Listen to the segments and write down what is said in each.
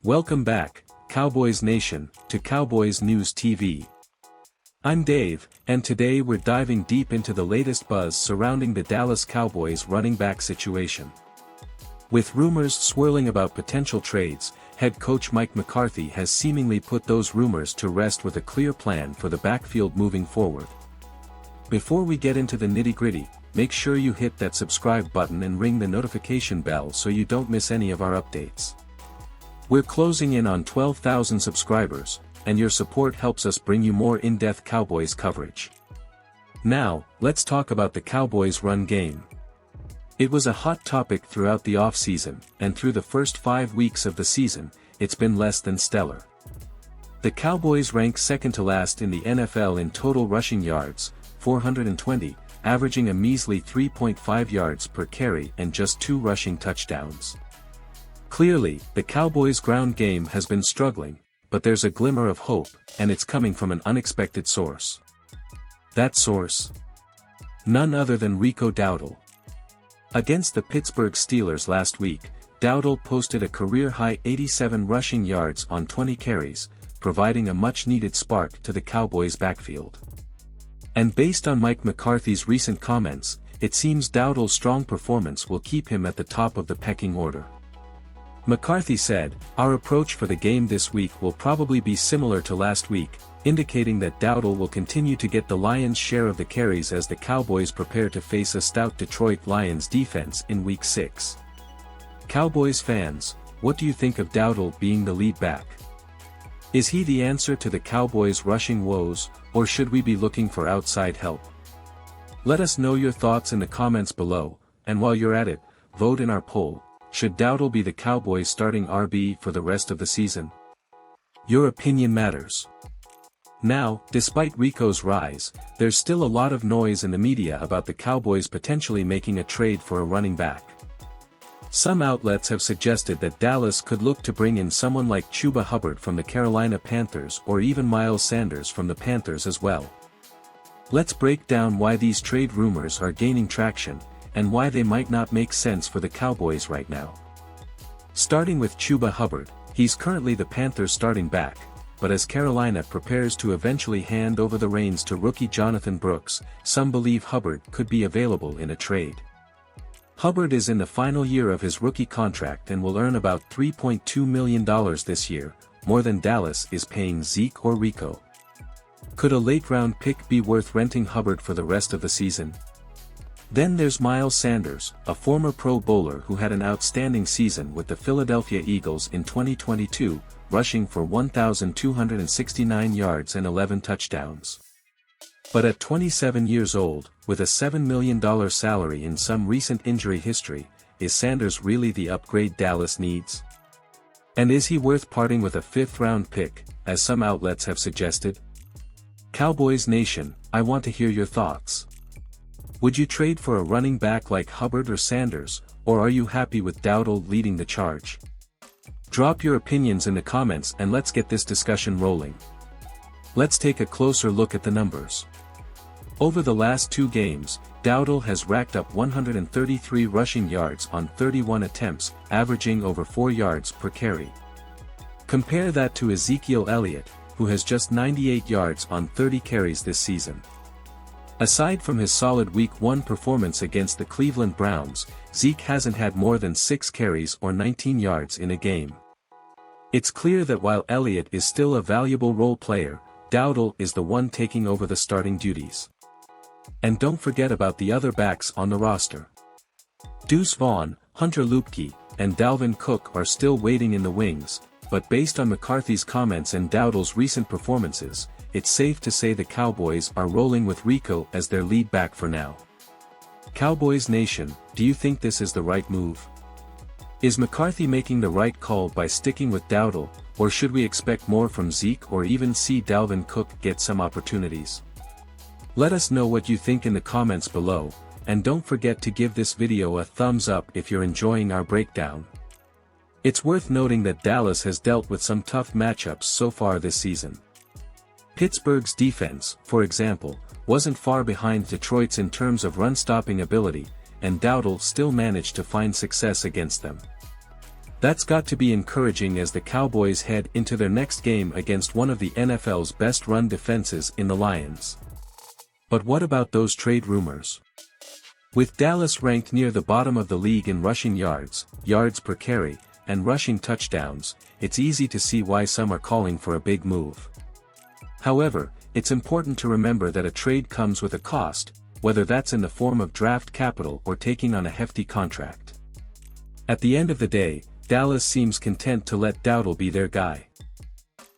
Welcome back, Cowboys Nation, to Cowboys News TV. I'm Dave, and today we're diving deep into the latest buzz surrounding the Dallas Cowboys running back situation. With rumors swirling about potential trades, head coach Mike McCarthy has seemingly put those rumors to rest with a clear plan for the backfield moving forward. Before we get into the nitty-gritty, make sure you hit that subscribe button and ring the notification bell so you don't miss any of our updates. We're closing in on 12,000 subscribers, and your support helps us bring you more in-depth Cowboys coverage. Now, let's talk about the Cowboys' run game. It was a hot topic throughout the offseason, and through the first 5 weeks of the season, it's been less than stellar. The Cowboys rank second to last in the NFL in total rushing yards, 420, averaging a measly 3.5 yards per carry and just 2 rushing touchdowns. Clearly, the Cowboys' ground game has been struggling, but there's a glimmer of hope, and it's coming from an unexpected source. That source? None other than Rico Dowdle. Against the Pittsburgh Steelers last week, Dowdle posted a career-high 87 rushing yards on 20 carries, providing a much-needed spark to the Cowboys' backfield. And based on Mike McCarthy's recent comments, it seems Dowdle's strong performance will keep him at the top of the pecking order. McCarthy said, "Our approach for the game this week will probably be similar to last week," indicating that Dowdle will continue to get the Lions' share of the carries as the Cowboys prepare to face a stout Detroit Lions defense in Week 6. Cowboys fans, what do you think of Dowdle being the lead back? Is he the answer to the Cowboys' rushing woes, or should we be looking for outside help? Let us know your thoughts in the comments below, and while you're at it, vote in our poll. Should Dowdle be the Cowboys' starting RB for the rest of the season? Your opinion matters. Now, despite Rico's rise, there's still a lot of noise in the media about the Cowboys potentially making a trade for a running back. Some outlets have suggested that Dallas could look to bring in someone like Chuba Hubbard from the Carolina Panthers or even Miles Sanders from the Panthers as well. Let's break down why these trade rumors are gaining traction, and why they might not make sense for the Cowboys right now. Starting with Chuba Hubbard, he's currently the Panthers' starting back, but as Carolina prepares to eventually hand over the reins to rookie Jonathan Brooks, some believe Hubbard could be available in a trade. Hubbard is in the final year of his rookie contract and will earn about $3.2 million this year, more than Dallas is paying Zeke or Rico. Could a late-round pick be worth renting Hubbard for the rest of the season? Then there's Miles Sanders, a former Pro Bowler who had an outstanding season with the Philadelphia Eagles in 2022, rushing for 1,269 yards and 11 touchdowns. But at 27 years old, with a $7 million salary and some recent injury history, is Sanders really the upgrade Dallas needs? And is he worth parting with a 5th-round pick, as some outlets have suggested? Cowboys Nation, I want to hear your thoughts. Would you trade for a running back like Hubbard or Sanders, or are you happy with Dowdle leading the charge? Drop your opinions in the comments and let's get this discussion rolling. Let's take a closer look at the numbers. Over the last 2 games, Dowdle has racked up 133 rushing yards on 31 attempts, averaging over 4 yards per carry. Compare that to Ezekiel Elliott, who has just 98 yards on 30 carries this season. Aside from his solid Week 1 performance against the Cleveland Browns, Zeke hasn't had more than 6 carries or 19 yards in a game. It's clear that while Elliott is still a valuable role player, Dowdle is the one taking over the starting duties. And don't forget about the other backs on the roster. Deuce Vaughn, Hunter Luepke, and Dalvin Cook are still waiting in the wings, but based on McCarthy's comments and Dowdle's recent performances, it's safe to say the Cowboys are rolling with Rico as their lead back for now. Cowboys Nation, do you think this is the right move? Is McCarthy making the right call by sticking with Dowdle, or should we expect more from Zeke or even see Dalvin Cook get some opportunities? Let us know what you think in the comments below, and don't forget to give this video a thumbs up if you're enjoying our breakdown. It's worth noting that Dallas has dealt with some tough matchups so far this season. Pittsburgh's defense, for example, wasn't far behind Detroit's in terms of run-stopping ability, and Dowdle still managed to find success against them. That's got to be encouraging as the Cowboys head into their next game against one of the NFL's best run defenses in the Lions. But what about those trade rumors? With Dallas ranked near the bottom of the league in rushing yards, yards per carry, and rushing touchdowns, it's easy to see why some are calling for a big move. However, it's important to remember that a trade comes with a cost, whether that's in the form of draft capital or taking on a hefty contract. At the end of the day, Dallas seems content to let Dowdle be their guy.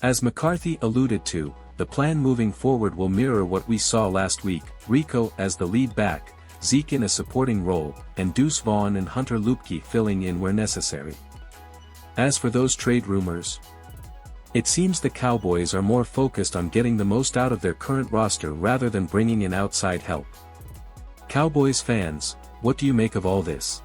As McCarthy alluded to, the plan moving forward will mirror what we saw last week, Rico as the lead back, Zeke in a supporting role, and Deuce Vaughn and Hunter Luepke filling in where necessary. As for those trade rumors, it seems the Cowboys are more focused on getting the most out of their current roster rather than bringing in outside help. Cowboys fans, what do you make of all this?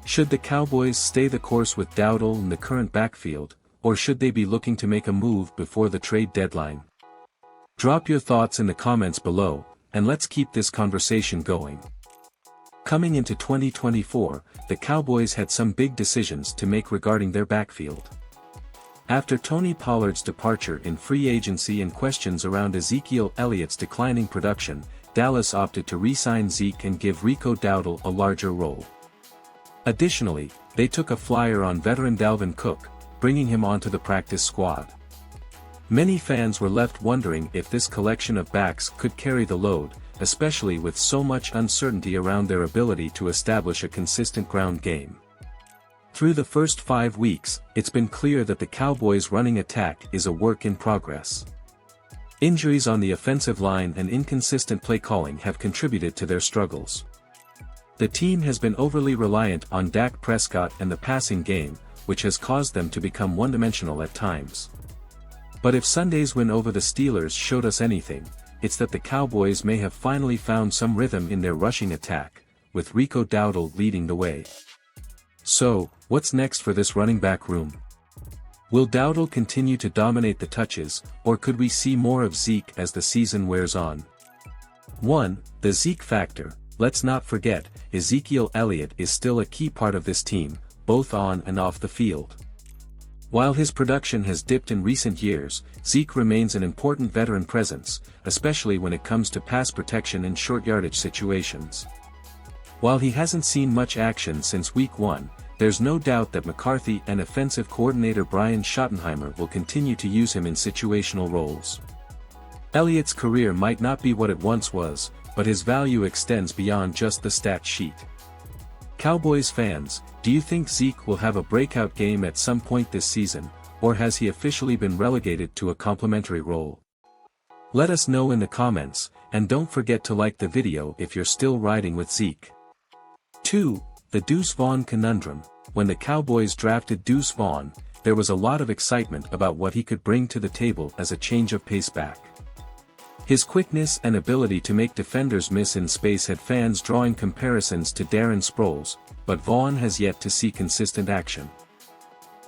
Should the Cowboys stay the course with Dowdle in the current backfield, or should they be looking to make a move before the trade deadline? Drop your thoughts in the comments below, and let's keep this conversation going. Coming into 2024, the Cowboys had some big decisions to make regarding their backfield. After Tony Pollard's departure in free agency and questions around Ezekiel Elliott's declining production, Dallas opted to re-sign Zeke and give Rico Dowdle a larger role. Additionally, they took a flyer on veteran Dalvin Cook, bringing him onto the practice squad. Many fans were left wondering if this collection of backs could carry the load, especially with so much uncertainty around their ability to establish a consistent ground game. Through the first 5 weeks, it's been clear that the Cowboys' running attack is a work in progress. Injuries on the offensive line and inconsistent play calling have contributed to their struggles. The team has been overly reliant on Dak Prescott and the passing game, which has caused them to become one-dimensional at times. But if Sunday's win over the Steelers showed us anything, it's that the Cowboys may have finally found some rhythm in their rushing attack, with Rico Dowdle leading the way. So, what's next for this running back room? Will Dowdle continue to dominate the touches, or could we see more of Zeke as the season wears on? 1. The Zeke factor. Let's not forget, Ezekiel Elliott is still a key part of this team, both on and off the field. While his production has dipped in recent years, Zeke remains an important veteran presence, especially when it comes to pass protection and short yardage situations. While he hasn't seen much action since Week 1, there's no doubt that McCarthy and offensive coordinator Brian Schottenheimer will continue to use him in situational roles. Elliott's career might not be what it once was, but his value extends beyond just the stat sheet. Cowboys fans, do you think Zeke will have a breakout game at some point this season, or has he officially been relegated to a complimentary role? Let us know in the comments, and don't forget to like the video if you're still riding with Zeke. 2. The Deuce Vaughn conundrum. When the Cowboys drafted Deuce Vaughn, there was a lot of excitement about what he could bring to the table as a change of pace back. His quickness and ability to make defenders miss in space had fans drawing comparisons to Darren Sproles, but Vaughn has yet to see consistent action.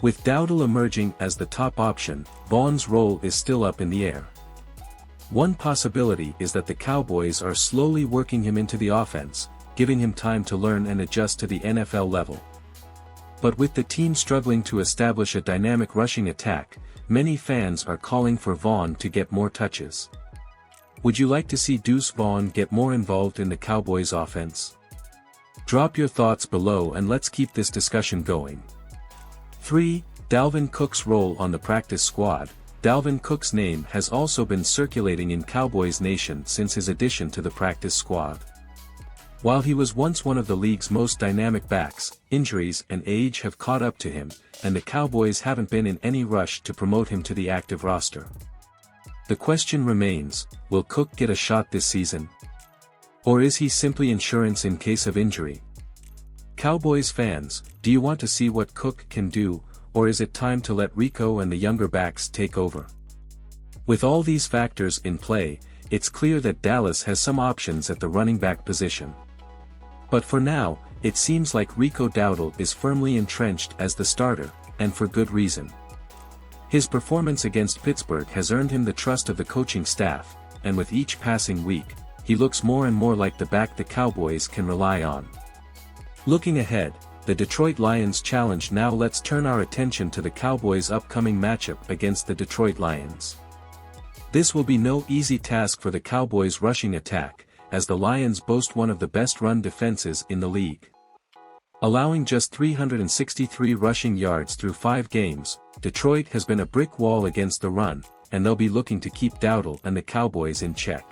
With Dowdle emerging as the top option, Vaughn's role is still up in the air. One possibility is that the Cowboys are slowly working him into the offense, giving him time to learn and adjust to the NFL level. But with the team struggling to establish a dynamic rushing attack, many fans are calling for Vaughn to get more touches. Would you like to see Deuce Vaughn get more involved in the Cowboys' offense? Drop your thoughts below and let's keep this discussion going. 3. Dalvin Cook's role on the practice squad. Dalvin Cook's name has also been circulating in Cowboys Nation since his addition to the practice squad. While he was once one of the league's most dynamic backs, injuries and age have caught up to him, and the Cowboys haven't been in any rush to promote him to the active roster. The question remains, will Cook get a shot this season? Or is he simply insurance in case of injury? Cowboys fans, do you want to see what Cook can do, or is it time to let Rico and the younger backs take over? With all these factors in play, it's clear that Dallas has some options at the running back position. But for now, it seems like Rico Dowdle is firmly entrenched as the starter, and for good reason. His performance against Pittsburgh has earned him the trust of the coaching staff, and with each passing week, he looks more and more like the back the Cowboys can rely on. Looking ahead, the Detroit Lions challenge. Now let's turn our attention to the Cowboys' upcoming matchup against the Detroit Lions. This will be no easy task for the Cowboys' rushing attack, as the Lions boast one of the best run defenses in the league. Allowing just 363 rushing yards through 5 games, Detroit has been a brick wall against the run, and they'll be looking to keep Dowdle and the Cowboys in check.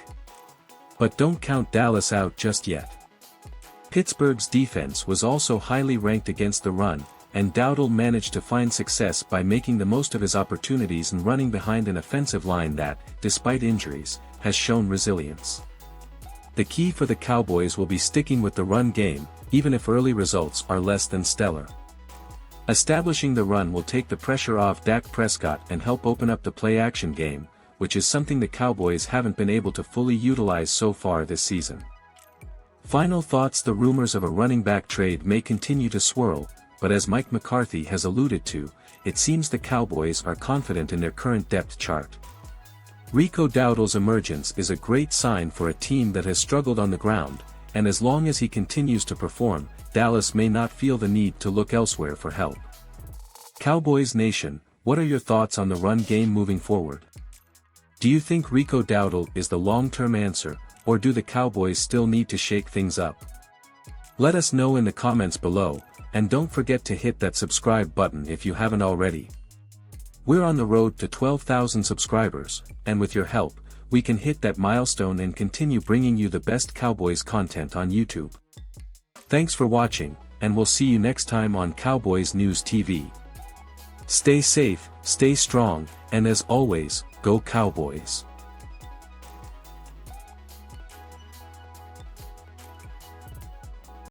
But don't count Dallas out just yet. Pittsburgh's defense was also highly ranked against the run, and Dowdle managed to find success by making the most of his opportunities and running behind an offensive line that, despite injuries, has shown resilience. The key for the Cowboys will be sticking with the run game, even if early results are less than stellar. Establishing the run will take the pressure off Dak Prescott and help open up the play-action game, which is something the Cowboys haven't been able to fully utilize so far this season. Final thoughts: the rumors of a running back trade may continue to swirl, but as Mike McCarthy has alluded to, it seems the Cowboys are confident in their current depth chart. Rico Dowdle's emergence is a great sign for a team that has struggled on the ground, and as long as he continues to perform, Dallas may not feel the need to look elsewhere for help. Cowboys Nation, what are your thoughts on the run game moving forward? Do you think Rico Dowdle is the long-term answer, or do the Cowboys still need to shake things up? Let us know in the comments below, and don't forget to hit that subscribe button if you haven't already. We're on the road to 12,000 subscribers, and with your help, we can hit that milestone and continue bringing you the best Cowboys content on YouTube. Thanks for watching, and we'll see you next time on Cowboys News TV. Stay safe, stay strong, and as always, go Cowboys!